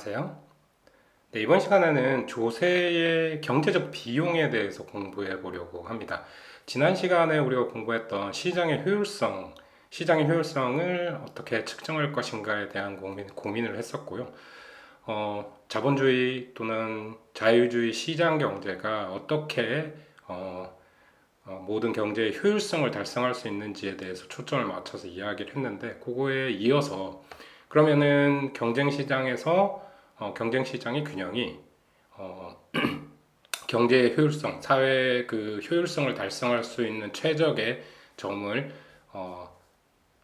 안녕하세요. 네, 이번 시간에는 조세의 경제적 비용에 대해서 공부해 보려고 합니다. 지난 시간에 우리가 공부했던 시장의 효율성을 어떻게 측정할 것인가에 대한 고민을 했었고요. 자본주의 또는 자유주의 시장 경제가 어떻게 모든 경제의 효율성을 달성할 수 있는지에 대해서 초점을 맞춰서 이야기를 했는데, 그거에 이어서 그러면은 경쟁 시장의 균형이 경제의 효율성, 사회의 그 효율성을 달성할 수 있는 최적의 점을 어,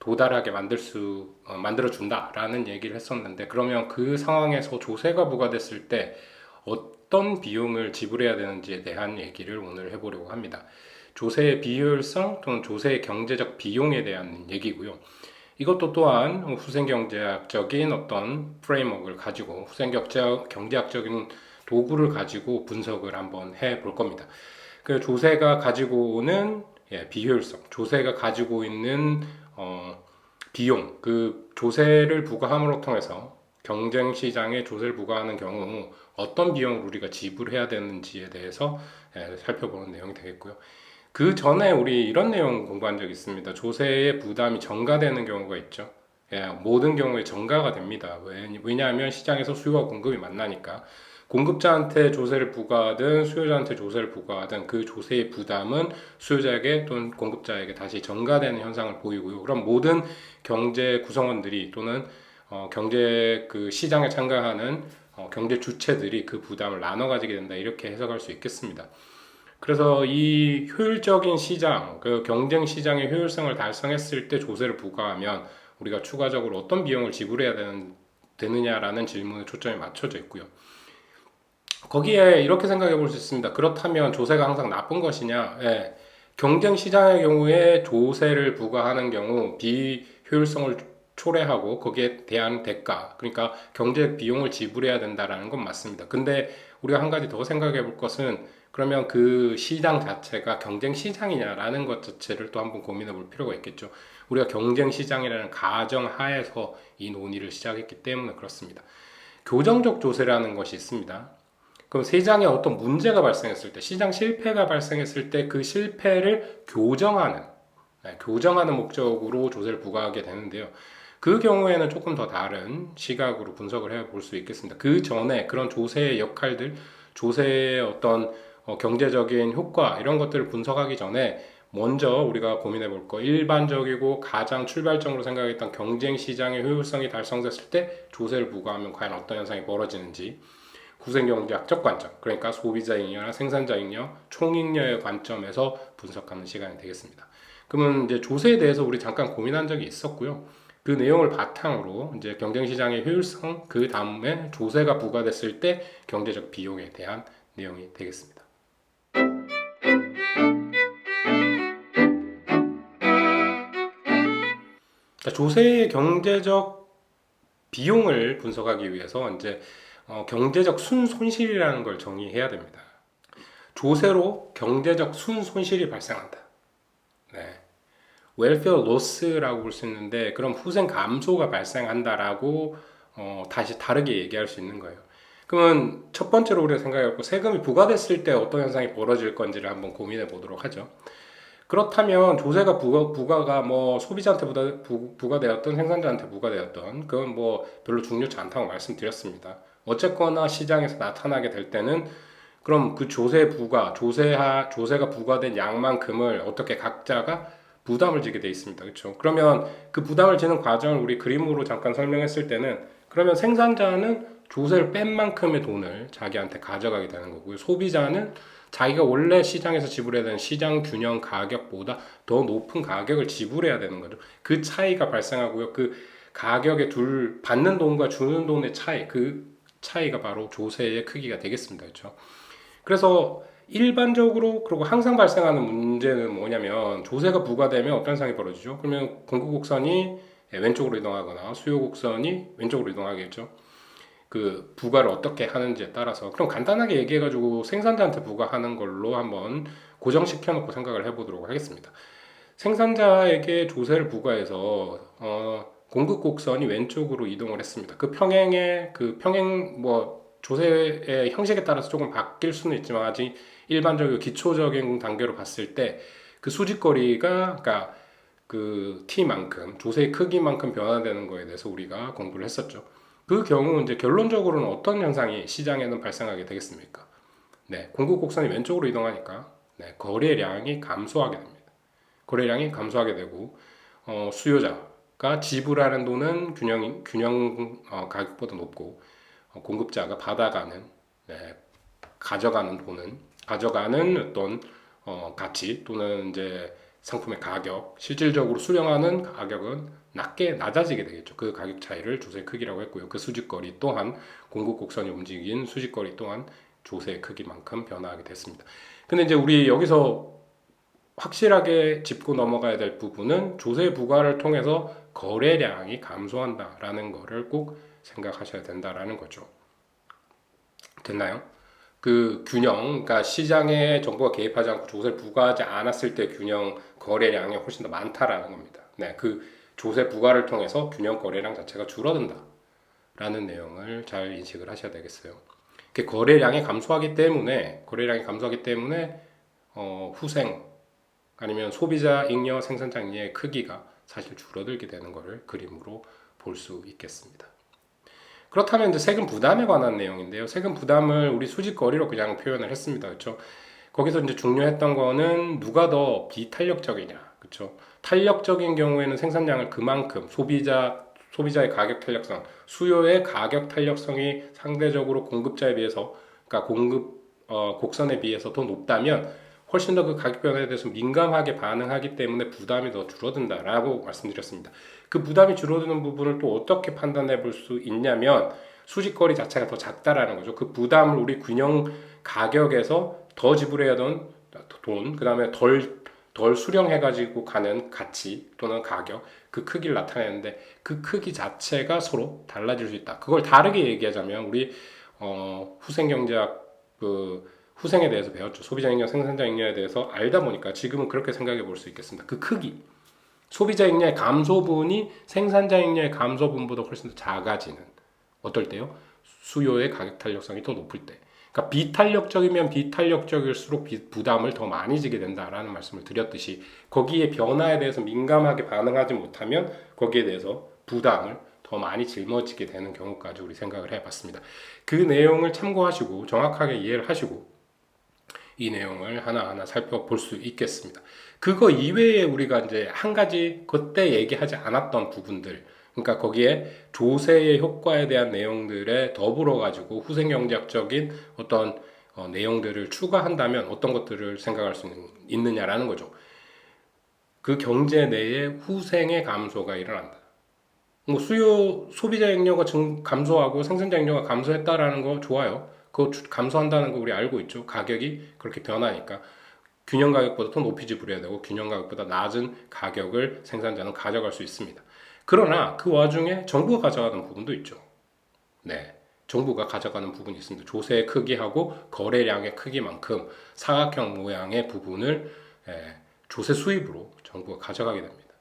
도달하게 만들어 준다라는 얘기를 했었는데, 그러면 그 상황에서 조세가 부과됐을 때 어떤 비용을 지불해야 되는지에 대한 얘기를 오늘 해보려고 합니다. 조세의 비효율성 또는 조세의 경제적 비용에 대한 얘기고요. 이것도 또한 후생경제학적인 어떤 프레임워크를 가지고 경제학적인 도구를 가지고 분석을 한번 해볼 겁니다. 그 조세가 가지고 오는 비효율성, 조세가 가지고 있는 비용, 그 조세를 부과함으로 통해서 경쟁 시장에 조세를 부과하는 경우 어떤 비용을 우리가 지불해야 되는지에 대해서 살펴보는 내용이 되겠고요. 그 전에 우리 이런 내용 공부한 적이 있습니다. 조세의 부담이 전가되는 경우가 있죠. 모든 경우에 전가가 됩니다. 왜냐하면 시장에서 수요와 공급이 만나니까 공급자한테 조세를 부과하든 수요자한테 조세를 부과하든 그 조세의 부담은 수요자에게 또는 공급자에게 다시 전가되는 현상을 보이고요. 그럼 모든 경제 구성원들이 또는 경제 그 시장에 참가하는 경제 주체들이 그 부담을 나눠 가지게 된다. 이렇게 해석할 수 있겠습니다. 그래서 이 효율적인 시장, 그 경쟁 시장의 효율성을 달성했을 때 조세를 부과하면 우리가 추가적으로 어떤 비용을 되느냐라는 질문에 초점이 맞춰져 있고요. 거기에 이렇게 생각해 볼 수 있습니다. 그렇다면 조세가 항상 나쁜 것이냐? 경쟁 시장의 경우에 조세를 부과하는 경우 비효율성을 초래하고 거기에 대한 대가, 그러니까 경제 비용을 지불해야 된다라는 건 맞습니다. 근데 우리가 한 가지 더 생각해 볼 것은, 그러면 그 시장 자체가 경쟁 시장이냐라는 것 자체를 또 한번 고민해 볼 필요가 있겠죠. 우리가 경쟁 시장이라는 가정 하에서 이 논의를 시작했기 때문에 그렇습니다. 교정적 조세라는 것이 있습니다. 그럼 시장에 어떤 문제가 발생했을 때, 시장 실패가 발생했을 때 그 실패를 교정하는 목적으로 조세를 부과하게 되는데요. 그 경우에는 조금 더 다른 시각으로 분석을 해볼 수 있겠습니다. 그 전에 그런 조세의 역할들, 조세의 어떤 경제적인 효과 이런 것들을 분석하기 전에 먼저 우리가 고민해 볼 거, 일반적이고 가장 출발점으로 생각했던 경쟁 시장의 효율성이 달성됐을 때 조세를 부과하면 과연 어떤 현상이 벌어지는지, 후생경제학적 관점, 그러니까 소비자 잉여나 생산자 잉여, 총잉여의 관점에서 분석하는 시간이 되겠습니다. 그러면 이제 조세에 대해서 우리 잠깐 고민한 적이 있었고요. 그 내용을 바탕으로 이제 경쟁시장의 효율성, 그 다음에 조세가 부과됐을 때 경제적 비용에 대한 내용이 되겠습니다. 조세의 경제적 비용을 분석하기 위해서 이제 경제적 순손실이라는 걸 정의해야 됩니다. 조세로 경제적 순손실이 발생한다. 네. 웰페어 로스라고 볼 수 있는데, 그럼 후생 감소가 발생한다라고 다시 다르게 얘기할 수 있는 거예요. 그러면 첫 번째로 우리가 생각해보고 세금이 부과됐을 때 어떤 현상이 벌어질 건지를 한번 고민해 보도록 하죠. 그렇다면 조세가 부과가 뭐 소비자한테 부과되었던 생산자한테 부과되었던 그건 뭐 별로 중요치 않다고 말씀드렸습니다. 어쨌거나 시장에서 나타나게 될 때는 그럼 그 조세가 부과된 양만큼을 어떻게 각자가 부담을 지게 돼 있습니다. 그렇죠? 그러면 그 부담을 지는 과정을 우리 그림으로 잠깐 설명했을 때는, 그러면 생산자는 조세를 뺀 만큼의 돈을 자기한테 가져가게 되는 거고요. 소비자는 자기가 원래 시장에서 지불해야 되는 시장 균형 가격보다 더 높은 가격을 지불해야 되는 거죠. 그 차이가 발생하고요. 그 가격의 받는 돈과 주는 돈의 차이, 그 차이가 바로 조세의 크기가 되겠습니다. 그렇죠? 그래서 일반적으로 그리고 항상 발생하는 문제는 뭐냐면, 조세가 부과되면 어떤 상황이 벌어지죠? 그러면 공급 곡선이 왼쪽으로 이동하거나 수요 곡선이 왼쪽으로 이동하겠죠. 그 부과를 어떻게 하는지에 따라서. 그럼 간단하게 얘기해가지고 생산자한테 부과하는 걸로 한번 고정시켜 놓고 생각을 해보도록 하겠습니다. 생산자에게 조세를 부과해서 공급 곡선이 왼쪽으로 이동을 했습니다. 그 평행의 그 평행 뭐 조세의 형식에 따라서 조금 바뀔 수는 있지만 아직 일반적이고 기초적인 단계로 봤을 때 그 수직거리가 그러니까 그 t만큼 조세의 크기만큼 변화되는 거에 대해서 우리가 공부를 했었죠. 그 경우 이제 결론적으로는 어떤 현상이 시장에는 발생하게 되겠습니까? 네, 공급 곡선이 왼쪽으로 이동하니까 네, 거래량이 감소하게 됩니다. 거래량이 감소하게 되고 수요자가 지불하는 돈은 균형 가격보다 높고 공급자가 받아가는 네, 가져가는 돈은 가져가는 어떤 가치 또는 이제 상품의 가격 실질적으로 수령하는 가격은 낮아지게 되겠죠. 그 가격 차이를 조세 크기라고 했고요. 그 수직거리 또한 공급 곡선이 움직인 수직거리 또한 조세 크기만큼 변화하게 됐습니다. 근데 이제 우리 여기서 확실하게 짚고 넘어가야 될 부분은 조세 부과를 통해서 거래량이 감소한다라는 거를 꼭 생각하셔야 된다라는 거죠. 됐나요? 그 균형, 그러니까 시장에 정부가 개입하지 않고 조세를 부과하지 않았을 때 균형 거래량이 훨씬 더 많다라는 겁니다. 네, 그 조세 부과를 통해서 균형 거래량 자체가 줄어든다라는 내용을 잘 인식을 하셔야 되겠어요. 거래량이 감소하기 때문에 후생 아니면 소비자 잉여 생산자 잉여의 크기가 사실 줄어들게 되는 것을 그림으로 볼 수 있겠습니다. 그렇다면 이제 세금 부담에 관한 내용인데요. 세금 부담을 우리 수직거리로 그냥 표현을 했습니다. 그렇죠? 거기서 이제 중요했던 거는 누가 더 비탄력적이냐. 그렇죠? 탄력적인 경우에는 생산량을 그만큼 소비자의 가격 탄력성, 수요의 가격 탄력성이 상대적으로 공급자에 비해서 그러니까 곡선에 비해서 더 높다면 훨씬 더 그 가격 변화에 대해서 민감하게 반응하기 때문에 부담이 더 줄어든다라고 말씀드렸습니다. 그 부담이 줄어드는 부분을 또 어떻게 판단해 볼 수 있냐면 수직거리 자체가 더 작다라는 거죠. 그 부담을 우리 균형 가격에서 더 지불해야 하던 돈, 그 다음에 덜 수령해가지고 가는 가치 또는 가격, 그 크기를 나타내는데 그 크기 자체가 서로 달라질 수 있다. 그걸 다르게 얘기하자면 우리 후생경제학 후생에 대해서 배웠죠. 소비자 잉여, 생산자 잉여에 대해서 알다 보니까 지금은 그렇게 생각해 볼 수 있겠습니다. 그 크기, 소비자 잉여의 감소분이 생산자 잉여의 감소분보다 훨씬 더 작아지는 어떨 때요? 수요의 가격 탄력성이 더 높을 때. 그러니까 비탄력적이면 비탄력적일수록 부담을 더 많이 지게 된다라는 말씀을 드렸듯이 거기에 변화에 대해서 민감하게 반응하지 못하면 거기에 대해서 부담을 더 많이 짊어지게 되는 경우까지 우리 생각을 해봤습니다. 그 내용을 참고하시고 정확하게 이해를 하시고 이 내용을 하나하나 살펴볼 수 있겠습니다. 그거 이외에 우리가 이제 한 가지 그때 얘기하지 않았던 부분들, 그러니까 거기에 조세의 효과에 대한 내용들에 더불어 가지고 후생경제학적인 어떤 내용들을 추가한다면 어떤 것들을 생각할 수 있느냐라는 거죠. 그 경제 내에 후생의 감소가 일어난다. 뭐 소비자 잉여가 감소하고 생산자 잉여가 감소했다라는 거 좋아요. 그거 감소한다는 거 우리 알고 있죠. 가격이 그렇게 변하니까 균형 가격보다 더 높이 지불해야 되고 균형 가격보다 낮은 가격을 생산자는 가져갈 수 있습니다. 그러나 그 와중에 정부가 가져가는 부분도 있죠. 네, 정부가 가져가는 부분이 있습니다. 조세의 크기하고 거래량의 크기만큼 사각형 모양의 부분을 조세 수입으로 정부가 가져가게 됩니다.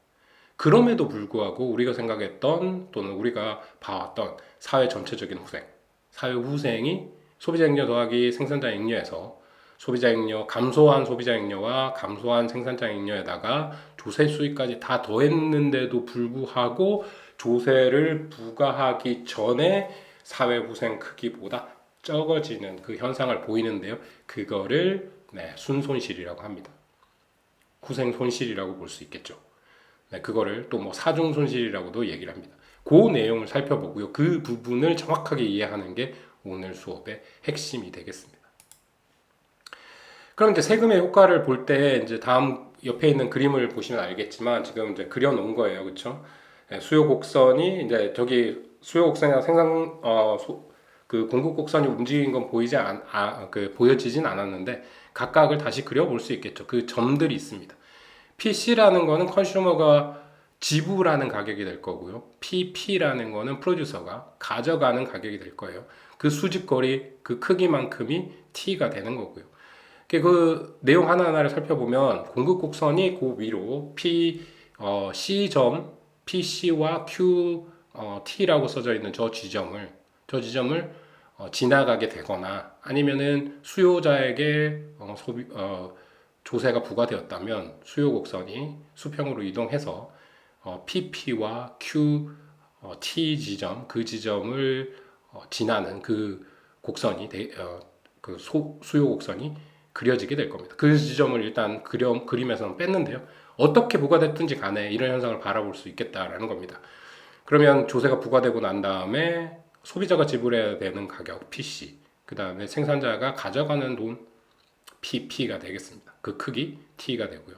그럼에도 불구하고 우리가 생각했던 또는 우리가 봐왔던 사회 전체적인 후생, 사회 후생이 소비자 잉여 더하기 생산자 잉여에서 소비자 잉여, 감소한 소비자 잉여와 감소한 생산자 잉여에다가 조세 수익까지 다 더했는데도 불구하고 조세를 부과하기 전에 사회 후생 크기보다 적어지는 그 현상을 보이는데요. 그거를 순손실이라고 합니다. 후생 손실이라고 볼 수 있겠죠. 그거를 또 뭐 사중 손실이라고도 얘기를 합니다. 그 내용을 살펴보고요. 그 부분을 정확하게 이해하는 게 오늘 수업의 핵심이 되겠습니다. 그럼 이제 세금의 효과를 볼 때 이제 다음 옆에 있는 그림을 보시면 알겠지만 지금 이제 그려놓은 거예요, 그렇죠? 수요 곡선이 이제 저기 수요 곡선이나 그 공급 곡선이 움직인 건 보여지진 않았는데 각각을 다시 그려볼 수 있겠죠. 그 점들이 있습니다. PC라는 거는 컨슈머가 지불하는 가격이 될 거고요. PP라는 거는 프로듀서가 가져가는 가격이 될 거예요. 그 수직거리, 그 크기만큼이 T가 되는 거고요. 그 내용 하나하나를 살펴보면 공급 곡선이 그 위로 C점 PC와 T라고 써져 있는 저 지점을 지나가게 되거나 아니면은 수요자에게 조세가 부과되었다면 수요 곡선이 수평으로 이동해서 PP와 T 지점 그 지점을 지나는 그 곡선이 수요 곡선이 그려지게 될 겁니다. 그 지점을 일단 그림에서는 뺐는데요. 어떻게 부과됐든지 간에 이런 현상을 바라볼 수 있겠다라는 겁니다. 그러면 조세가 부과되고 난 다음에 소비자가 지불해야 되는 가격 PC, 그 다음에 생산자가 가져가는 돈 PP가 되겠습니다. 그 크기 T가 되고요.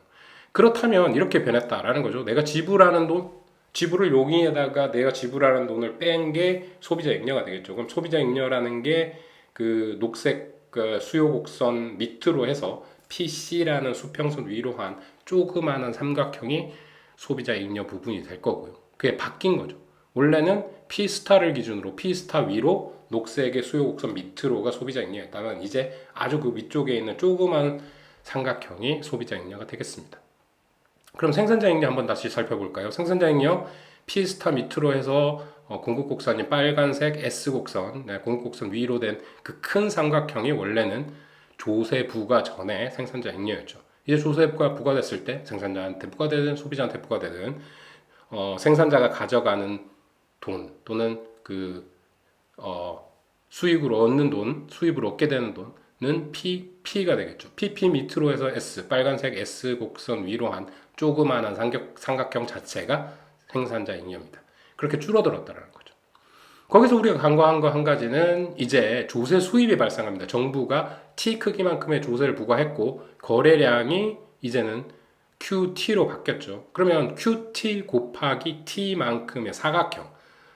그렇다면 이렇게 변했다라는 거죠. 내가 지불하는 돈, 지불을 용의에다가 내가 지불하는 돈을 뺀 게 소비자 잉여가 되겠죠. 그럼 소비자 잉여라는 게 그 녹색 수요 곡선 밑으로 해서 PC라는 수평선 위로 한 조그마한 삼각형이 소비자 잉여 부분이 될 거고요. 그게 바뀐 거죠. 원래는 P스타를 기준으로 P스타 위로 녹색의 수요 곡선 밑으로가 소비자 잉여였다면 이제 아주 그 위쪽에 있는 조그만 삼각형이 소비자 잉여가 되겠습니다. 그럼 생산자 잉여 한번 다시 살펴볼까요? 생산자 잉여 P스타 밑으로 해서 공급 곡선이 빨간색 S 곡선, 공급 곡선 위로 된 그 큰 삼각형이 원래는 조세 부과 전에 생산자 잉여였죠. 이제 조세가 부과됐을 때 생산자한테 부과되든 소비자한테 부과되든 생산자가 가져가는 돈 또는 수익으로 얻는 돈, 수입을 얻게 되는 돈은 P가 되겠죠. PP 밑으로 해서 S, 빨간색 S 곡선 위로 한 조그마한 삼각형 자체가 생산자 잉여입니다. 그렇게 줄어들었다는 거죠. 거기서 우리가 간과한 거 한 가지는 이제 조세 수입이 발생합니다. 정부가 T 크기만큼의 조세를 부과했고 거래량이 이제는 QT로 바뀌었죠. 그러면 QT 곱하기 T만큼의 사각형,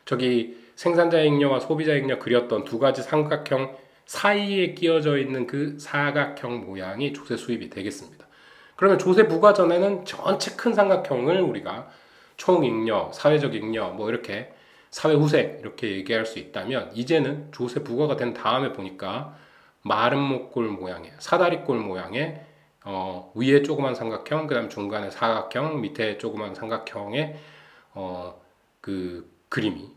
저기 생산자 잉여와 소비자 잉여 그렸던 두 가지 삼각형 사이에 끼어져 있는 그 사각형 모양이 조세 수입이 되겠습니다. 그러면 조세 부과 전에는 전체 큰 삼각형을 우리가 총 잉여, 사회적 잉여, 뭐 이렇게 사회 후세 이렇게 얘기할 수 있다면 이제는 조세 부과가 된 다음에 보니까 마른 목골 모양의 사다리꼴 모양의 위에 조그만 삼각형, 그다음 중간에 사각형, 밑에 조그만 삼각형의 그 그림이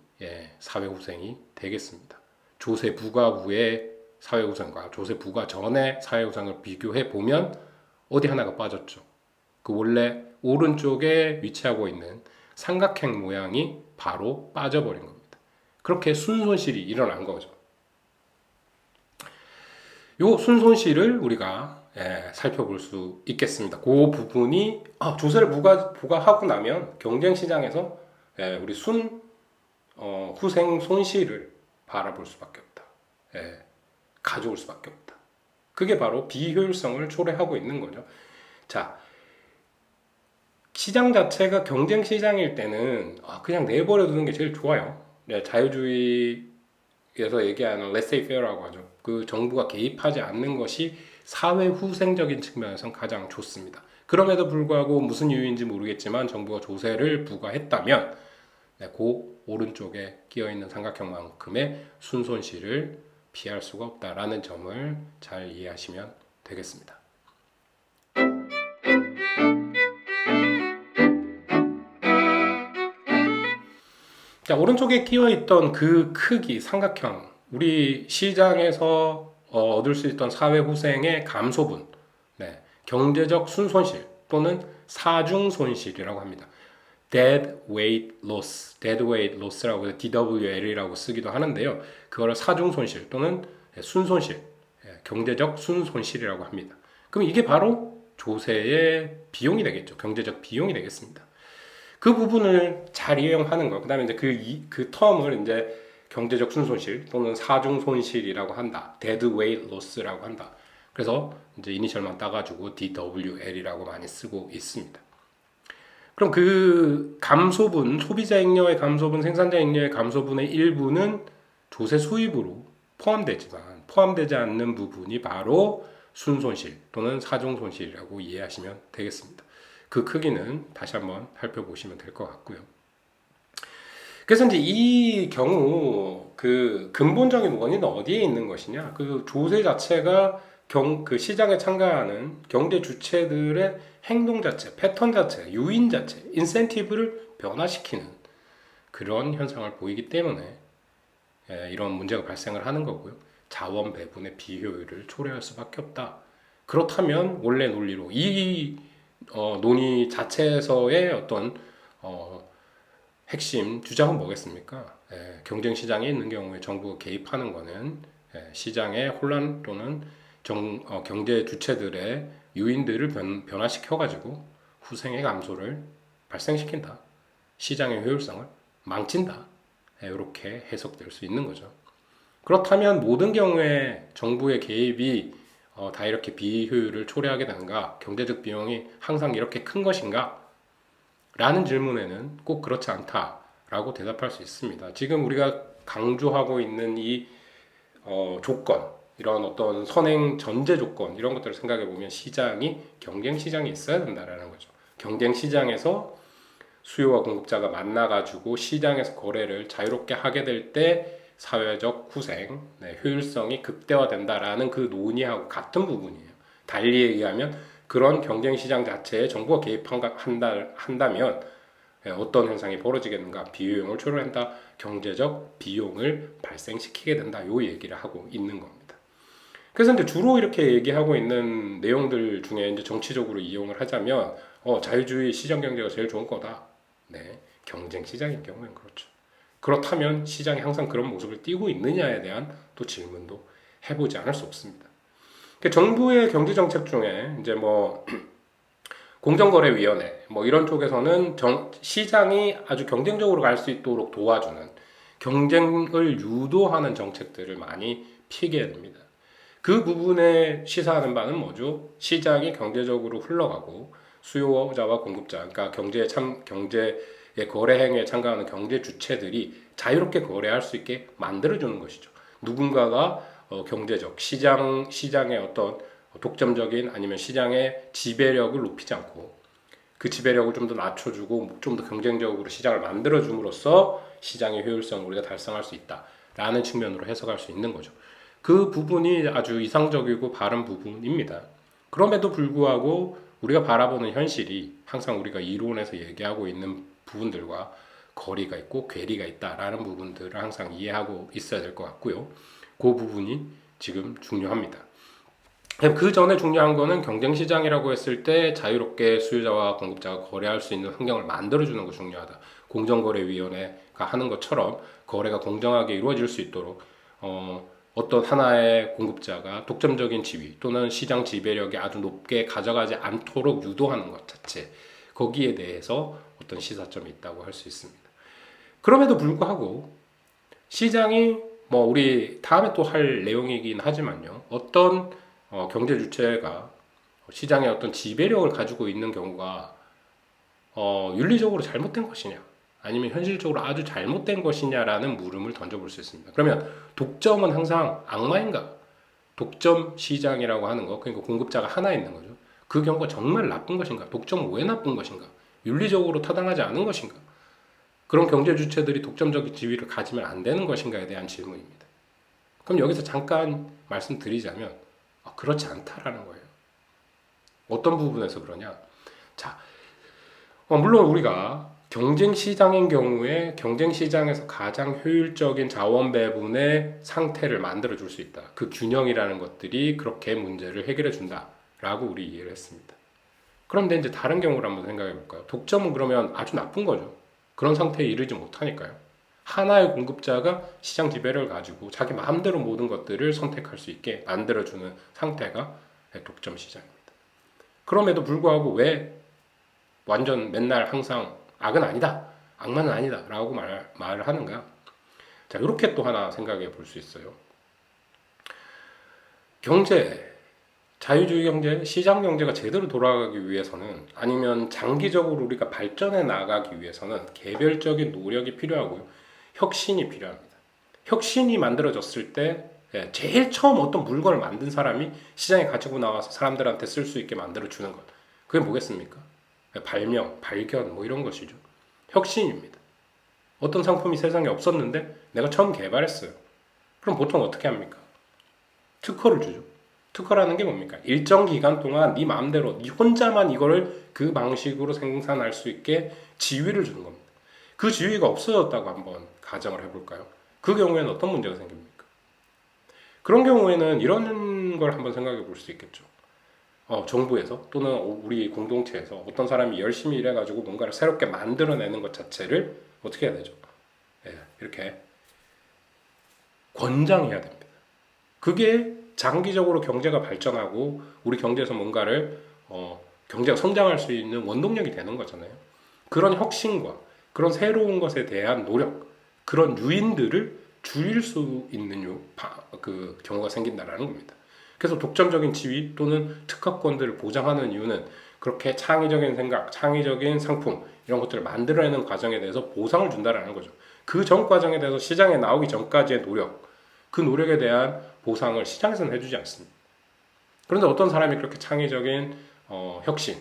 사회 후생이 되겠습니다. 조세 부과 후의 사회 후생과 조세 부과 전의 사회 후생을 비교해 보면 어디 하나가 빠졌죠. 그 원래 오른쪽에 위치하고 있는 삼각형 모양이 바로 빠져버린 겁니다. 그렇게 순손실이 일어난 거죠. 요 순손실을 우리가 살펴볼 수 있겠습니다. 그 부분이 조세를 부과하고 나면 경쟁시장에서 우리 후생 손실을 바라볼 수밖에 없다. 가져올 수밖에 없다. 그게 바로 비효율성을 초래하고 있는 거죠. 자, 시장 자체가 경쟁 시장일 때는 그냥 내버려 두는 게 제일 좋아요. 자유주의에서 얘기하는 laissez-faire라고 하죠. 그 정부가 개입하지 않는 것이 사회 후생적인 측면에선 가장 좋습니다. 그럼에도 불구하고 무슨 이유인지 모르겠지만 정부가 조세를 부과했다면 그 오른쪽에 끼어 있는 삼각형만큼의 순손실을 피할 수가 없다라는 점을 잘 이해하시면 되겠습니다. 자, 오른쪽에 끼어 있던 그 크기 삼각형, 우리 시장에서 얻을 수 있던 사회 후생의 감소분, 경제적 순손실 또는 사중 손실이라고 합니다. dead weight loss라고 해서 DWL이라고 쓰기도 하는데요. 그거를 사중 손실 또는 순손실, 경제적 순손실이라고 합니다. 그럼 이게 바로 조세의 비용이 되겠죠. 경제적 비용이 되겠습니다. 그 부분을 잘 이용하는 거. 그다음에 이제 그 텀을 이제 경제적 순손실 또는 사중 손실이라고 한다. dead weight loss라고 한다. 그래서 이제 이니셜만 따가지고 DWL이라고 많이 쓰고 있습니다. 그럼 그 감소분, 소비자 잉여의 감소분, 생산자 잉여의 감소분의 일부는 조세 수입으로 포함되지만 포함되지 않는 부분이 바로 순손실 또는 사중손실이라고 이해하시면 되겠습니다. 그 크기는 다시 한번 살펴보시면 될 것 같고요. 그래서 이제 이 경우 그 근본적인 원인은 어디에 있는 것이냐? 그 조세 자체가 그 시장에 참가하는 경제 주체들의 행동 자체, 패턴 자체, 요인 자체, 인센티브를 변화시키는 그런 현상을 보이기 때문에 이런 문제가 발생을 하는 거고요. 자원 배분의 비효율을 초래할 수밖에 없다. 그렇다면 원래 논리로 이 논의 자체에서의 어떤 핵심 주장은 뭐겠습니까? 경쟁 시장에 있는 경우에 정부가 개입하는 거는 시장의 혼란 또는 경제 주체들의 요인들을 변화시켜가지고 후생의 감소를 발생시킨다. 시장의 효율성을 망친다. 이렇게 해석될 수 있는 거죠. 그렇다면 모든 경우에 정부의 개입이 다 이렇게 비효율을 초래하게 되는가? 경제적 비용이 항상 이렇게 큰 것인가? 라는 질문에는 꼭 그렇지 않다라고 대답할 수 있습니다. 지금 우리가 강조하고 있는 이 조건, 이런 어떤 선행 전제 조건 이런 것들을 생각해 보면 시장이 경쟁 시장이 있어야 된다라는 거죠. 경쟁 시장에서 수요와 공급자가 만나가지고 시장에서 거래를 자유롭게 하게 될 때 사회적 후생, 효율성이 극대화된다라는 그 논의하고 같은 부분이에요. 달리 얘기하면 그런 경쟁 시장 자체에 정부가 개입한다면 어떤 현상이 벌어지겠는가? 비효용을 초래한다. 경제적 비용을 발생시키게 된다. 요 얘기를 하고 있는 겁니다. 그래서 이제 주로 이렇게 얘기하고 있는 내용들 중에 이제 정치적으로 이용을 하자면 자유주의 시장 경제가 제일 좋은 거다. 네, 경쟁 시장인 경우에는 그렇죠. 그렇다면 시장이 항상 그런 모습을 띠고 있느냐에 대한 또 질문도 해보지 않을 수 없습니다. 정부의 경제 정책 중에 이제 뭐 공정거래위원회 뭐 이런 쪽에서는 시장이 아주 경쟁적으로 갈 수 있도록 도와주는 경쟁을 유도하는 정책들을 많이 피게 됩니다. 그 부분에 시사하는 바는 뭐죠? 시장이 경제적으로 흘러가고 수요자와 공급자, 그러니까 경제의 거래 행위에 참가하는 경제 주체들이 자유롭게 거래할 수 있게 만들어주는 것이죠. 누군가가 경제적 시장의 어떤 독점적인 아니면 시장의 지배력을 높이지 않고 그 지배력을 좀 더 낮춰주고 좀 더 경쟁적으로 시장을 만들어줌으로써 시장의 효율성을 우리가 달성할 수 있다라는 측면으로 해석할 수 있는 거죠. 그 부분이 아주 이상적이고 바른 부분입니다. 그럼에도 불구하고 우리가 바라보는 현실이 항상 우리가 이론에서 얘기하고 있는 부분들과 거리가 있고 괴리가 있다라는 부분들을 항상 이해하고 있어야 될 것 같고요. 그 부분이 지금 중요합니다. 그 전에 중요한 거는 경쟁시장이라고 했을 때 자유롭게 수요자와 공급자가 거래할 수 있는 환경을 만들어주는 거 중요하다. 공정거래위원회가 하는 것처럼 거래가 공정하게 이루어질 수 있도록 어떤 하나의 공급자가 독점적인 지위 또는 시장 지배력이 아주 높게 가져가지 않도록 유도하는 것 자체, 거기에 대해서 어떤 시사점이 있다고 할 수 있습니다. 그럼에도 불구하고 시장이 뭐 우리 다음에 또 할 내용이긴 하지만요. 어떤 경제 주체가 시장의 어떤 지배력을 가지고 있는 경우가 윤리적으로 잘못된 것이냐 아니면 현실적으로 아주 잘못된 것이냐라는 물음을 던져볼 수 있습니다. 그러면 독점은 항상 악마인가? 독점 시장이라고 하는 거, 그러니까 공급자가 하나 있는 거죠. 그 경우가 정말 나쁜 것인가? 독점은 왜 나쁜 것인가? 윤리적으로 타당하지 않은 것인가? 그런 경제 주체들이 독점적인 지위를 가지면 안 되는 것인가에 대한 질문입니다. 그럼 여기서 잠깐 말씀드리자면 그렇지 않다라는 거예요. 어떤 부분에서 그러냐? 자, 물론 우리가 경쟁 시장인 경우에 경쟁 시장에서 가장 효율적인 자원 배분의 상태를 만들어 줄 수 있다. 그 균형이라는 것들이 그렇게 문제를 해결해 준다라고 우리 이해를 했습니다. 그런데 이제 다른 경우를 한번 생각해 볼까요? 독점은 그러면 아주 나쁜 거죠. 그런 상태에 이르지 못하니까요. 하나의 공급자가 시장 지배를 가지고 자기 마음대로 모든 것들을 선택할 수 있게 만들어주는 상태가 독점 시장입니다. 그럼에도 불구하고 왜 완전 맨날 항상 악은 아니다, 악마는 아니다 라고 말을 하는가? 자, 이렇게 또 하나 생각해 볼 수 있어요. 자유주의 경제, 시장 경제가 제대로 돌아가기 위해서는 아니면 장기적으로 우리가 발전해 나가기 위해서는 개별적인 노력이 필요하고요. 혁신이 필요합니다. 혁신이 만들어졌을 때 제일 처음 어떤 물건을 만든 사람이 시장에 가지고 나와서 사람들한테 쓸 수 있게 만들어주는 것. 그게 뭐겠습니까? 발명, 발견 뭐 이런 것이죠. 혁신입니다. 어떤 상품이 세상에 없었는데 내가 처음 개발했어요. 그럼 보통 어떻게 합니까? 특허를 주죠. 특허라는 게 뭡니까? 일정 기간 동안 네 마음대로 네 혼자만 이거를 그 방식으로 생산할 수 있게 지위를 주는 겁니다. 그 지위가 없어졌다고 한번 가정을 해볼까요? 그 경우에는 어떤 문제가 생깁니까? 그런 경우에는 이런 걸 한번 생각해 볼 수 있겠죠. 정부에서 또는 우리 공동체에서 어떤 사람이 열심히 일해가지고 뭔가를 새롭게 만들어내는 것 자체를 어떻게 해야 되죠? 이렇게 권장해야 됩니다. 그게 장기적으로 경제가 발전하고 우리 경제에서 뭔가를 경제가 성장할 수 있는 원동력이 되는 거잖아요. 그런 혁신과 그런 새로운 것에 대한 노력, 그런 유인들을 줄일 수 있는 그 경우가 생긴다라는 겁니다. 그래서 독점적인 지위 또는 특허권들을 보장하는 이유는 그렇게 창의적인 생각, 창의적인 상품 이런 것들을 만들어내는 과정에 대해서 보상을 준다라는 거죠. 그 전 과정에 대해서 시장에 나오기 전까지의 노력, 그 노력에 대한 보상을 시장에서는 해주지 않습니다. 그런데 어떤 사람이 그렇게 창의적인 혁신,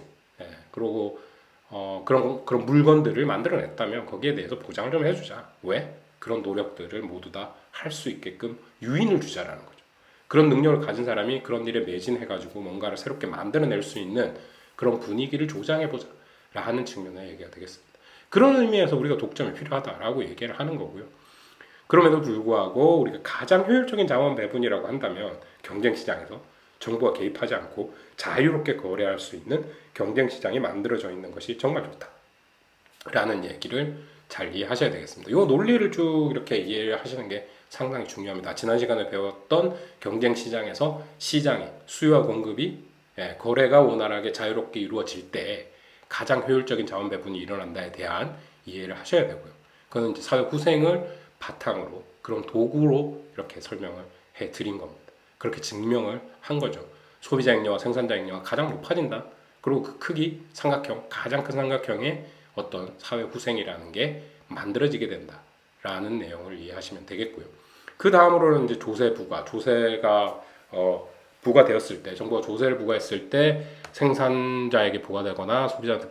그리고 그런 물건들을 만들어냈다면 거기에 대해서 보장을 좀 해주자. 왜? 그런 노력들을 모두 다 할 수 있게끔 유인을 주자라는 거죠. 그런 능력을 가진 사람이 그런 일에 매진해가지고 뭔가를 새롭게 만들어낼 수 있는 그런 분위기를 조장해보자 라는 측면의 얘기가 되겠습니다. 그런 의미에서 우리가 독점이 필요하다라고 얘기를 하는 거고요. 그럼에도 불구하고 우리가 가장 효율적인 자원 배분이라고 한다면 경쟁시장에서 정부가 개입하지 않고 자유롭게 거래할 수 있는 경쟁시장이 만들어져 있는 것이 정말 좋다라는 얘기를 잘 이해하셔야 되겠습니다. 이 논리를 쭉 이렇게 이해하시는 게 상당히 중요합니다. 지난 시간에 배웠던 경쟁시장에서 시장이 수요와 공급이 거래가 원활하게 자유롭게 이루어질 때 가장 효율적인 자원 배분이 일어난다에 대한 이해를 하셔야 되고요. 그건 이제 사회 후생을 바탕으로 그런 도구로 이렇게 설명을 해드린 겁니다. 그렇게 증명을 한 거죠. 소비자 액녀와 생산자 액녀가 가장 높아진다. 그리고 그 크기, 삼각형, 가장 큰 삼각형의 어떤 사회 후생이라는 게 만들어지게 된다라는 내용을 이해하시면 되겠고요. 그 다음으로는 이제 조세 부과, 조세가 부과되었을 때, 정부가 조세를 부과했을 때 생산자에게 부과되거나 소비자한테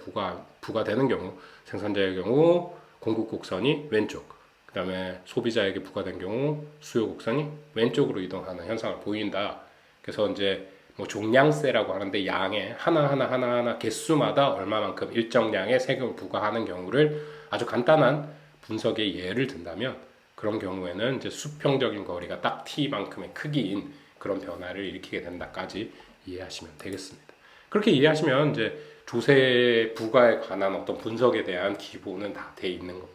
부과되는 경우, 생산자의 경우 공급 곡선이 왼쪽, 그 다음에 소비자에게 부과된 경우 수요 곡선이 왼쪽으로 이동하는 현상을 보인다. 그래서 이제 뭐 종량세라고 하는데 양의 하나하나 개수마다 얼마만큼 일정량의 세금을 부과하는 경우를 아주 간단한 분석의 예를 든다면 그런 경우에는 이제 수평적인 거리가 딱 T만큼의 크기인 그런 변화를 일으키게 된다까지 이해하시면 되겠습니다. 그렇게 이해하시면 이제 조세 부과에 관한 어떤 분석에 대한 기본은 다 돼 있는 겁니다.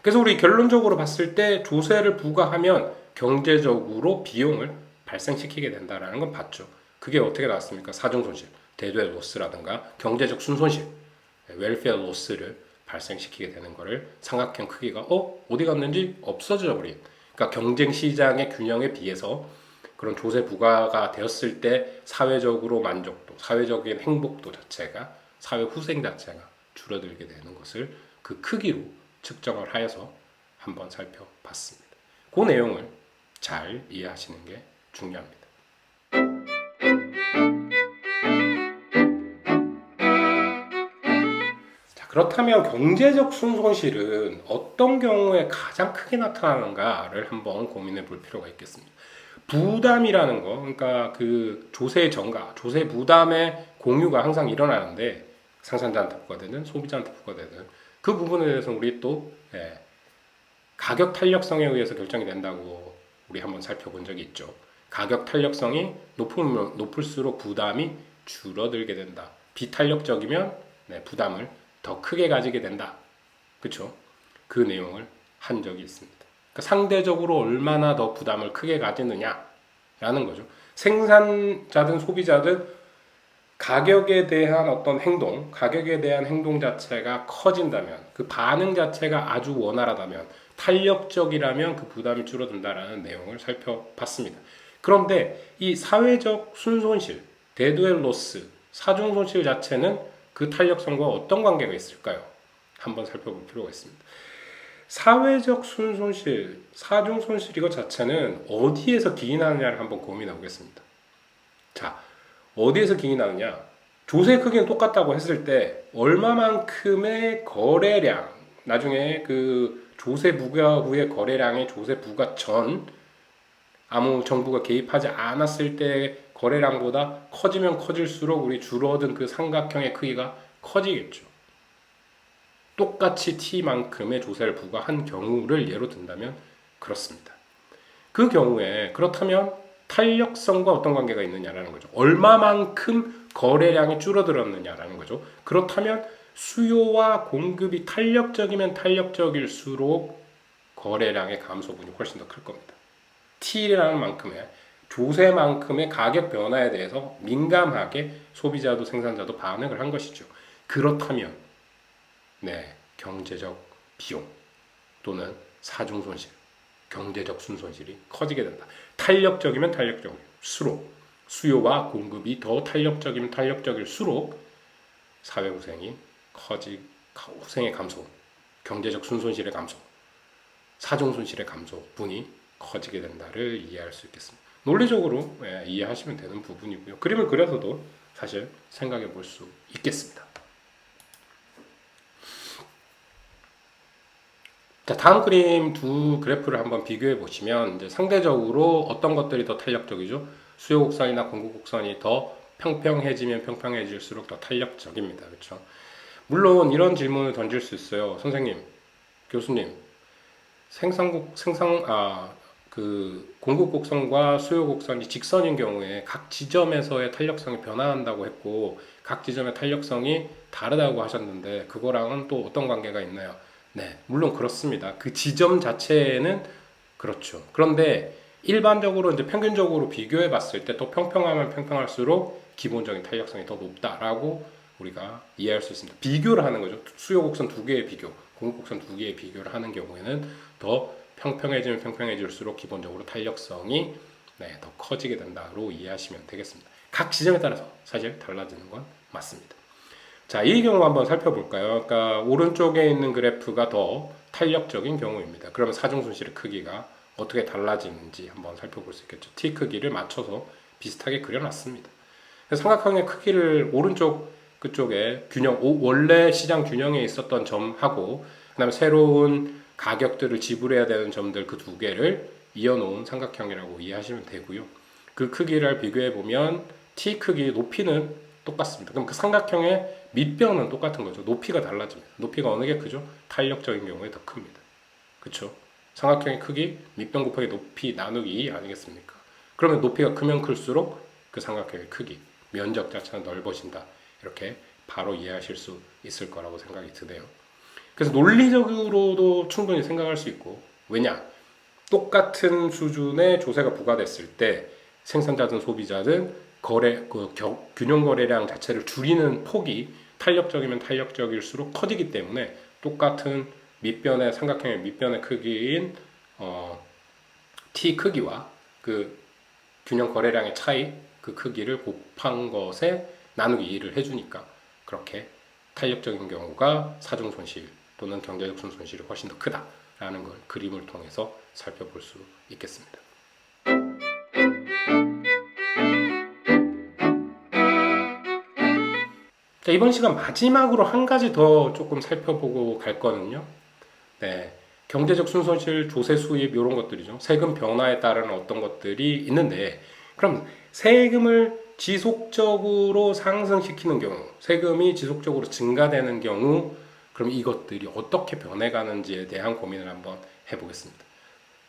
그래서 우리 결론적으로 봤을 때 조세를 부과하면 경제적으로 비용을 발생시키게 된다는 건 봤죠. 그게 어떻게 나왔습니까? 사중손실, 데드웨이 로스라든가 경제적 순손실, 웰페어 로스를 발생시키게 되는 거를 삼각형 크기가 어디 갔는지 없어져 버린, 그러니까 경쟁 시장의 균형에 비해서 그런 조세 부과가 되었을 때 사회적으로 만족도, 사회적인 행복도 자체가, 사회 후생 자체가 줄어들게 되는 것을 그 크기로 측정을 하여서 한번 살펴봤습니다. 그 내용을 잘 이해하시는 게 중요합니다. 자, 그렇다면 경제적 순손실은 어떤 경우에 가장 크게 나타나는가를 한번 고민해 볼 필요가 있겠습니다. 부담이라는 거, 그러니까 그 조세 전가, 조세 부담의 공유가 항상 일어나는데 생산자한테 부과되든 소비자한테 부과되든 그 부분에 대해서 우리 또 가격 탄력성에 의해서 결정이 된다고 우리 한번 살펴본 적이 있죠. 가격 탄력성이 높을수록 부담이 줄어들게 된다. 비탄력적이면 부담을 더 크게 가지게 된다. 그렇죠? 그 내용을 한 적이 있습니다. 그러니까 상대적으로 얼마나 더 부담을 크게 가지느냐라는 거죠. 생산자든 소비자든 가격에 대한 어떤 행동, 가격에 대한 행동 자체가 커진다면, 그 반응 자체가 아주 원활하다면, 탄력적이라면 그 부담이 줄어든다라는 내용을 살펴봤습니다. 그런데 이 사회적 순손실, 데드웨이 로스, 사중손실 자체는 그 탄력성과 어떤 관계가 있을까요? 한번 살펴볼 필요가 있습니다. 사회적 순손실, 사중손실 이것 자체는 어디에서 기인하느냐를 한번 고민해 보겠습니다. 자, 어디에서 기인하느냐? 조세 크기는 똑같다고 했을 때 얼마만큼의 거래량, 나중에 그 조세 부과 후의 거래량의 조세 부과 전 아무 정부가 개입하지 않았을 때 거래량보다 커지면 커질수록 우리 줄어든 그 삼각형의 크기가 커지겠죠. 똑같이 T만큼의 조세를 부과한 경우를 예로 든다면 그렇습니다. 그 경우에 그렇다면 탄력성과 어떤 관계가 있느냐라는 거죠. 얼마만큼 거래량이 줄어들었느냐라는 거죠. 그렇다면 수요와 공급이 탄력적이면 탄력적일수록 거래량의 감소분이 훨씬 더 클 겁니다. T라는 만큼의 조세만큼의 가격 변화에 대해서 민감하게 소비자도 생산자도 반응을 한 것이죠. 그렇다면 경제적 비용 또는 사중 손실, 경제적 순손실이 커지게 된다. 탄력적이면 탄력적일수록 수요와 공급이 더 탄력적이면 탄력적일수록 사회 후생이 후생의 감소, 경제적 순손실의 감소, 사중 손실의 감소분이 커지게 된다를 이해할 수 있겠습니다. 논리적으로 이해하시면 되는 부분이고요. 그림을 그려서도 사실 생각해 볼 수 있겠습니다. 자, 다음 그림 두 그래프를 한번 비교해 보시면 이제 상대적으로 어떤 것들이 더 탄력적이죠? 수요 곡선이나 공급 곡선이 더 평평해지면 평평해질수록 더 탄력적입니다. 그렇죠? 물론 이런 질문을 던질 수 있어요. 선생님, 교수님, 공급 곡선과 수요 곡선이 직선인 경우에 각 지점에서의 탄력성이 변화한다고 했고 각 지점의 탄력성이 다르다고 하셨는데 그거랑은 또 어떤 관계가 있나요? 네, 물론 그렇습니다. 그 지점 자체는 그렇죠. 그런데 일반적으로 이제 평균적으로 비교해 봤을 때 또 평평하면 평평할수록 기본적인 탄력성이 더 높다라고 우리가 이해할 수 있습니다. 비교를 하는 거죠. 수요 곡선 두 개의 비교, 공급 곡선 두 개의 비교를 하는 경우에는 더 평평해지면 평평해질수록 기본적으로 탄력성이 더 커지게 된다로 이해하시면 되겠습니다. 각 지점에 따라서 사실 달라지는 건 맞습니다. 자, 이 경우 한번 살펴볼까요? 그러니까 오른쪽에 있는 그래프가 더 탄력적인 경우입니다. 그러면 사중손실의 크기가 어떻게 달라지는지 한번 살펴볼 수 있겠죠. T 크기를 맞춰서 비슷하게 그려놨습니다. 삼각형의 크기를 오른쪽 그쪽에 원래 시장 균형에 있었던 점하고 그다음에 새로운 가격들을 지불해야 되는 점들 그 두 개를 이어놓은 삼각형이라고 이해하시면 되고요. 그 크기를 비교해 보면 T 크기 높이는 똑같습니다. 그럼 그 삼각형의 밑변은 똑같은 거죠. 높이가 달라집니다. 높이가 어느 게 크죠? 탄력적인 경우에 더 큽니다. 그렇죠? 삼각형의 크기, 밑변 곱하기 높이 나누기 아니겠습니까? 그러면 높이가 크면 클수록 그 삼각형의 크기, 면적 자체는 넓어진다. 이렇게 바로 이해하실 수 있을 거라고 생각이 드네요. 그래서 논리적으로도 충분히 생각할 수 있고, 왜냐? 똑같은 수준의 조세가 부과됐을 때 생산자든 소비자든 균형 거래량 자체를 줄이는 폭이 탄력적이면 탄력적일수록 커지기 때문에 똑같은 삼각형의 밑변의 크기인 T 크기와 그 균형 거래량의 차이, 그 크기를 곱한 것에 나누기 2를 해주니까 그렇게 탄력적인 경우가 사중 손실 또는 경제적 순손실이 훨씬 더 크다라는 걸 그림을 통해서 살펴볼 수 있겠습니다. 자, 이번 시간 마지막으로 한 가지 더 조금 살펴보고 갈 거는요. 경제적 순손실, 조세 수입 이런 것들이죠. 세금 변화에 따른 어떤 것들이 있는데 그럼 세금을 지속적으로 상승시키는 경우, 세금이 지속적으로 증가되는 경우 그럼 이것들이 어떻게 변해가는지에 대한 고민을 한번 해보겠습니다.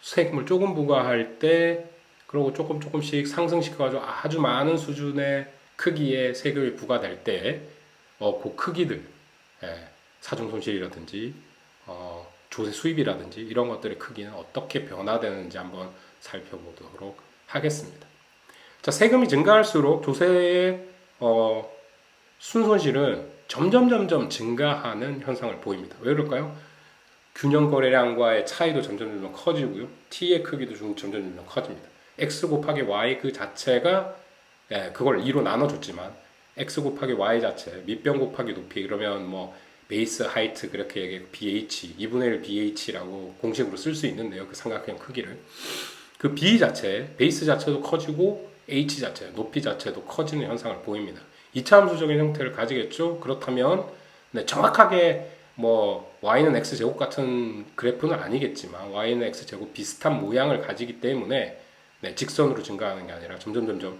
세금을 조금 부과할 때 그리고 조금씩 상승시켜가지고 아주 많은 수준의 크기의 세금이 부과될 때 그 크기들, 사중 손실이라든지 조세 수입이라든지 이런 것들의 크기는 어떻게 변화되는지 한번 살펴보도록 하겠습니다. 자, 세금이 증가할수록 조세의 순손실은 점점 증가하는 현상을 보입니다. 왜 그럴까요? 균형 거래량과의 차이도 점점 커지고요. T의 크기도 점점 커집니다. X 곱하기 Y 그 자체가 그걸 2로 나눠줬지만 X 곱하기 Y 자체, 밑변 곱하기 높이 그러면 베이스 하이트 그렇게 얘기하고 BH, 2분의 1 BH라고 공식으로 쓸 수 있는데요. 그 삼각형 크기를. 그 B 자체, 베이스 자체도 커지고 H 자체, 높이 자체도 커지는 현상을 보입니다. 이차함수적인 형태를 가지겠죠. 그렇다면 정확하게 y는 x제곱 같은 그래프는 아니겠지만 y는 x제곱 비슷한 모양을 가지기 때문에 네, 직선으로 증가하는 게 아니라 점점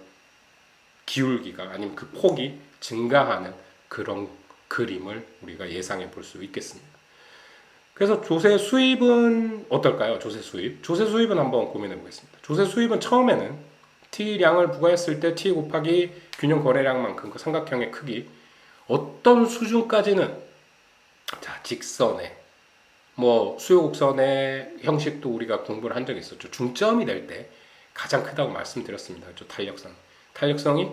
기울기가 아니면 그 폭이 증가하는 그런 그림을 우리가 예상해 볼 수 있겠습니다. 그래서 조세 수입은 어떨까요? 조세 수입. 조세 수입은 한번 고민해 보겠습니다. 조세 수입은 처음에는 T량을 부과했을 때 T 곱하기 균형 거래량만큼 그 삼각형의 크기 어떤 수준까지는 자, 직선에 뭐 수요 곡선의 형식도 우리가 공부를 한 적이 있었죠. 중점이 될 때 가장 크다고 말씀드렸습니다. 그렇죠? 탄력성이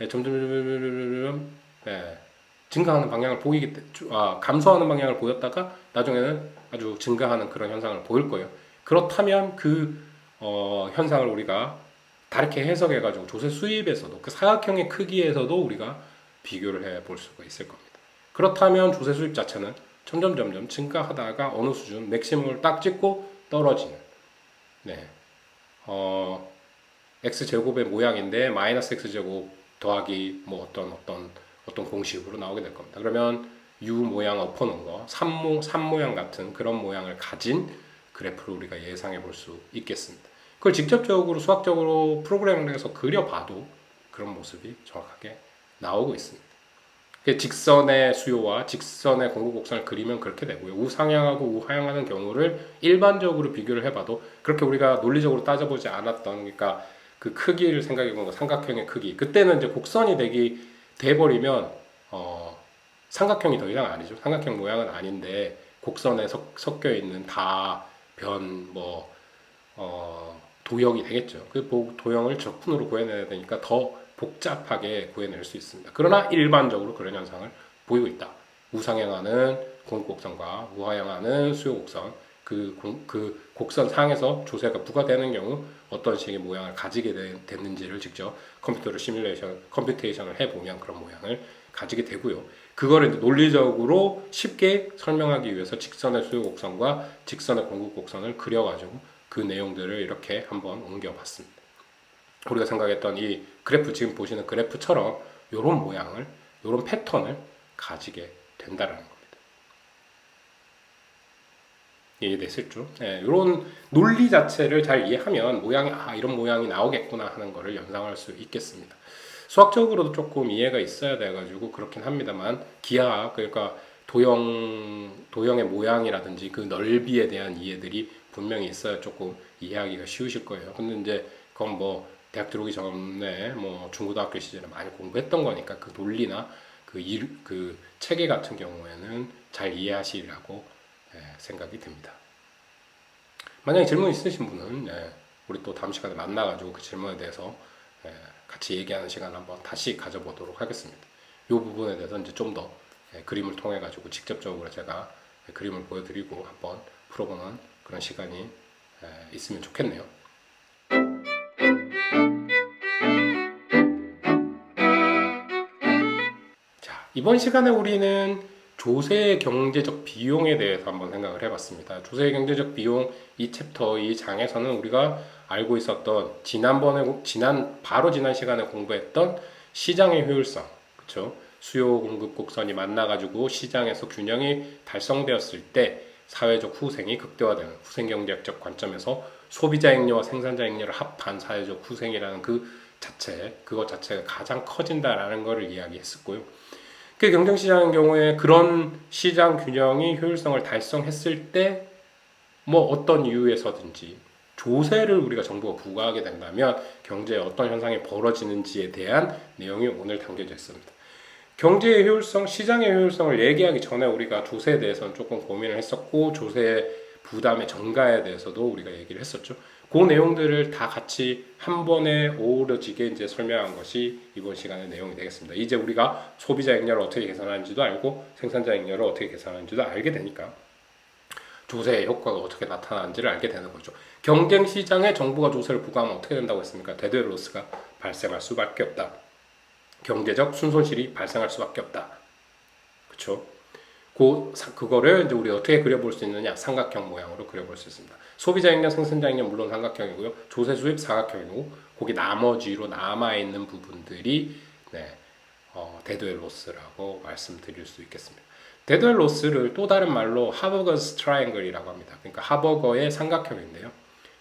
점점 증가하는 방향을 감소하는 방향을 보였다가 나중에는 아주 증가하는 그런 현상을 보일 거예요. 그렇다면 그 현상을 우리가 다르게 해석해가지고 조세 수입에서도 그 사각형의 크기에서도 우리가 비교를 해볼 수가 있을 겁니다. 그렇다면 조세 수입 자체는 점점 증가하다가 어느 수준 맥시멈을 딱 찍고 떨어지는 네. x제곱의 모양인데 마이너스 x제곱 더하기 뭐 어떤 공식으로 나오게 될 겁니다. 그러면 U 모양 엎어놓은 거, 3모양 같은 그런 모양을 가진 그래프를 우리가 예상해 볼 수 있겠습니다. 그걸 직접적으로 수학적으로 프로그래밍에서 그려봐도 그런 모습이 정확하게 나오고 있습니다. 직선의 수요와 직선의 공급 곡선을 그리면 그렇게 되고요. 우상향하고 우하향하는 경우를 일반적으로 비교를 해봐도 그렇게 우리가 논리적으로 따져보지 않았던 그러니까 그 크기를 생각해보면 삼각형의 크기 그때는 이제 곡선이 돼버리면 삼각형이 더 이상 아니죠. 삼각형 모양은 아닌데 곡선에 섞여 있는 다변 도형이 되겠죠. 그 도형을 적분으로 구해내야 되니까 더 복잡하게 구해낼 수 있습니다. 그러나 일반적으로 그런 현상을 보이고 있다. 우상향하는 공급곡선과 우하향하는 수요곡선 그 곡선 상에서 조세가 부과되는 경우 어떤 식의 모양을 가지게 됐는지를 직접 컴퓨테이션을 해보면 그런 모양을 가지게 되고요. 그거를 이제 논리적으로 쉽게 설명하기 위해서 직선의 수요곡선과 직선의 공급곡선을 그려가지고 그 내용들을 이렇게 한번 옮겨봤습니다. 우리가 생각했던 이 그래프 지금 보시는 그래프처럼 이런 모양을 이런 패턴을 가지게 된다라는 겁니다. 이해됐을죠? 네, 이런 논리 자체를 잘 이해하면 이런 모양이 나오겠구나 하는 것을 연상할 수 있겠습니다. 수학적으로도 조금 이해가 있어야 돼가지고 그렇긴 합니다만 기하 그러니까 도형의 모양이라든지 그 넓이에 대한 이해들이 분명히 있어야 조금 이해하기가 쉬우실 거예요. 근데 이제 그건 뭐 대학 들어오기 전에 뭐 중고등학교 시절에 많이 공부했던 거니까 그 논리나 그 체계 같은 경우에는 잘 이해하시리라고 생각이 듭니다. 만약에 질문 있으신 분은 우리 또 다음 시간에 만나가지고 그 질문에 대해서 같이 얘기하는 시간 한번 다시 가져보도록 하겠습니다. 이 부분에 대해서 이제 좀 더 그림을 통해 가지고 직접적으로 제가 그림을 보여드리고 한번 풀어보는 그런 시간이 있으면 좋겠네요. 자, 이번 시간에 우리는 조세의 경제적 비용에 대해서 한번 생각을 해봤습니다. 조세의 경제적 비용 이 챕터 이 장에서는 우리가 알고 있었던 바로 지난 시간에 공부했던 시장의 효율성, 그렇죠? 수요 공급 곡선이 만나가지고 시장에서 균형이 달성되었을 때 사회적 후생이 극대화되는 후생경제학적 관점에서 소비자 잉여와 생산자 잉여를 합한 사회적 후생이라는 그것 자체가 가장 커진다라는 것을 이야기했었고요. 그 경쟁시장의 경우에 그런 시장 균형이 효율성을 달성했을 때 뭐 어떤 이유에서든지 조세를 우리가 정부가 부과하게 된다면 경제에 어떤 현상이 벌어지는지에 대한 내용이 오늘 담겨져 있습니다. 경제의 효율성, 시장의 효율성을 얘기하기 전에 우리가 조세에 대해서는 조금 고민을 했었고 조세 부담의 전가에 대해서도 우리가 얘기를 했었죠. 그 내용들을 다 같이 한 번에 어우러지게 이제 설명한 것이 이번 시간의 내용이 되겠습니다. 이제 우리가 소비자 잉여를 어떻게 계산하는지도 알고 생산자 잉여를 어떻게 계산하는지도 알게 되니까 조세의 효과가 어떻게 나타나는지를 알게 되는 거죠. 경쟁 시장에 정부가 조세를 부과하면 어떻게 된다고 했습니까? 데드로스가 발생할 수밖에 없다. 경제적 순손실이 발생할 수밖에 없다. 그렇죠? 그거를 이제 우리 어떻게 그려볼 수 있느냐? 삼각형 모양으로 그려볼 수 있습니다. 소비자 잉여, 생산자 잉여 물론 삼각형이고요. 조세 수입 사각형이고 거기 나머지로 남아 있는 부분들이 데드웰 로스라고 말씀드릴 수 있겠습니다. 데드웰 로스를 또 다른 말로 하버거스 트라이앵글이라고 합니다. 그러니까 하버거의 삼각형인데요.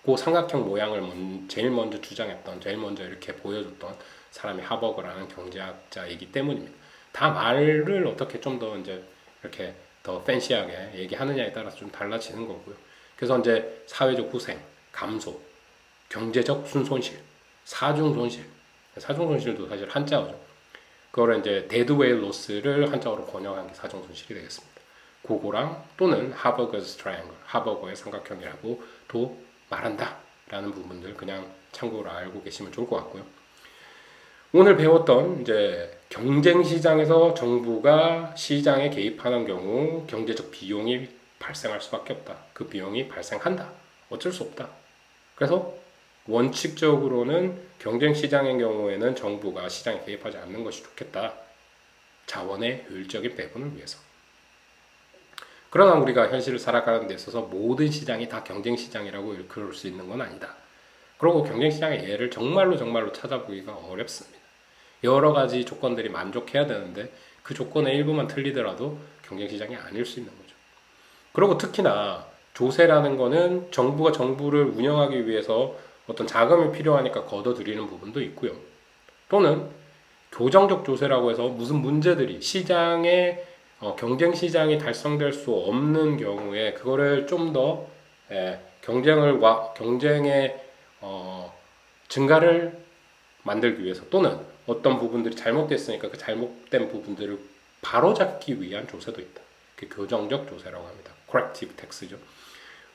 그 삼각형 모양을 제일 먼저 주장했던, 제일 먼저 이렇게 보여줬던 사람이 하버그라는 경제학자이기 때문입니다. 다 말을 어떻게 좀 더 이제 이렇게 더 팬시하게 얘기하느냐에 따라서 좀 달라지는 거고요. 그래서 이제 사회적 후생, 감소, 경제적 순손실, 사중 손실, 사중 손실도 사실 한자어죠. 그거를 이제 데드웨일 로스를 한자어로 번역한 게 사중 손실이 되겠습니다. 그거랑 또는 하버그's 트라이앵글, 하버그의 삼각형이라고도 말한다 라는 부분들 그냥 참고로 알고 계시면 좋을 것 같고요. 오늘 배웠던 이제 경쟁 시장에서 정부가 시장에 개입하는 경우 경제적 비용이 발생할 수밖에 없다. 그 비용이 발생한다. 어쩔 수 없다. 그래서 원칙적으로는 경쟁 시장의 경우에는 정부가 시장에 개입하지 않는 것이 좋겠다. 자원의 효율적인 배분을 위해서. 그러나 우리가 현실을 살아가는 데 있어서 모든 시장이 다 경쟁 시장이라고 일컬을 수 있는 건 아니다. 그리고 경쟁 시장의 예를 정말로 찾아보기가 어렵습니다. 여러 가지 조건들이 만족해야 되는데 그 조건의 일부만 틀리더라도 경쟁 시장이 아닐 수 있는 거죠. 그리고 특히나 조세라는 거는 정부가 정부를 운영하기 위해서 어떤 자금이 필요하니까 걷어들이는 부분도 있고요. 또는 교정적 조세라고 해서 무슨 문제들이 시장에 경쟁 시장이 달성될 수 없는 경우에 그거를 좀 더 경쟁의 증가를 만들기 위해서 또는 어떤 부분들이 잘못됐으니까 그 잘못된 부분들을 바로잡기 위한 조세도 있다. 그 교정적 조세라고 합니다. corrective tax죠.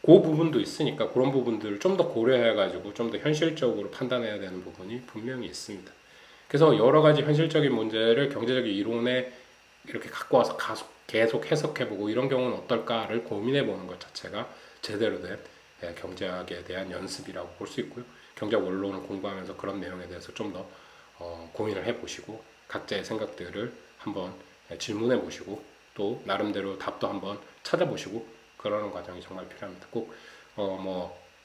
그 부분도 있으니까 그런 부분들을 좀 더 고려해가지고 좀 더 현실적으로 판단해야 되는 부분이 분명히 있습니다. 그래서 여러 가지 현실적인 문제를 경제적 이론에 이렇게 갖고 와서 계속 해석해보고 이런 경우는 어떨까를 고민해보는 것 자체가 제대로 된 경제학에 대한 연습이라고 볼 수 있고요. 경제학 원론을 공부하면서 그런 내용에 대해서 좀 더 고민을 해보시고 각자의 생각들을 한번 질문해 보시고 또 나름대로 답도 한번 찾아보시고 그러는 과정이 정말 필요합니다. 꼭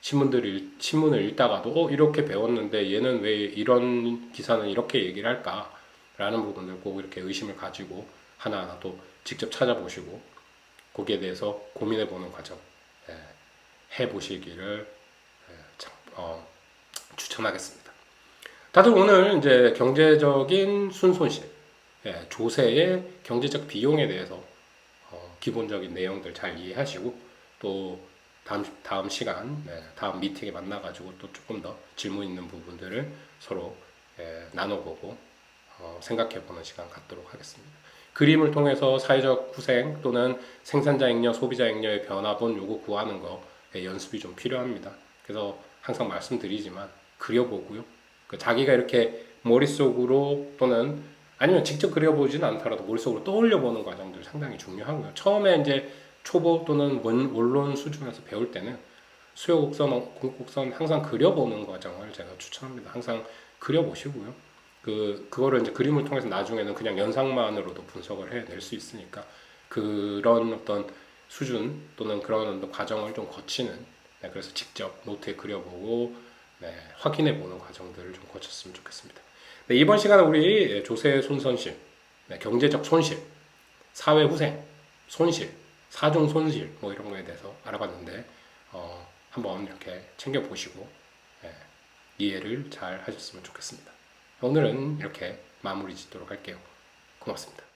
신문을 읽다가도 이렇게 배웠는데 얘는 왜 이런 기사는 이렇게 얘기를 할까라는 부분들 꼭 이렇게 의심을 가지고 하나하나 또 직접 찾아보시고 거기에 대해서 고민해보는 과정 해보시기를 추천하겠습니다. 다들 오늘 이제 경제적인 순손실, 조세의 경제적 비용에 대해서 기본적인 내용들 잘 이해하시고 또 다음 시간, 다음 미팅에 만나가지고 또 조금 더 질문 있는 부분들을 서로 나눠보고 생각해보는 시간 갖도록 하겠습니다. 그림을 통해서 사회적 후생 또는 생산자 잉여, 소비자 잉여의 변화본 요거 구하는 거에 연습이 좀 필요합니다. 그래서 항상 말씀드리지만 그려보고요. 자기가 이렇게 머릿속으로 또는 아니면 직접 그려보지는 않더라도 머릿속으로 떠올려보는 과정들 상당히 중요하고요. 처음에 이제 초보 또는 원론 수준에서 배울 때는 수요 곡선, 공급 곡선 항상 그려보는 과정을 제가 추천합니다. 항상 그려보시고요. 그거를 이제 그림을 통해서 나중에는 그냥 연상만으로도 분석을 해낼 수 있으니까 그런 어떤 수준 또는 그런 어떤 과정을 좀 거치는 그래서 직접 노트에 그려보고 확인해보는 과정들을 좀 거쳤으면 좋겠습니다. 이번 시간은 우리 조세 순손실, 경제적 손실, 사회 후생, 손실, 사중 손실 뭐 이런 거에 대해서 알아봤는데 한번 이렇게 챙겨보시고 이해를 잘 하셨으면 좋겠습니다. 오늘은 이렇게 마무리 짓도록 할게요. 고맙습니다.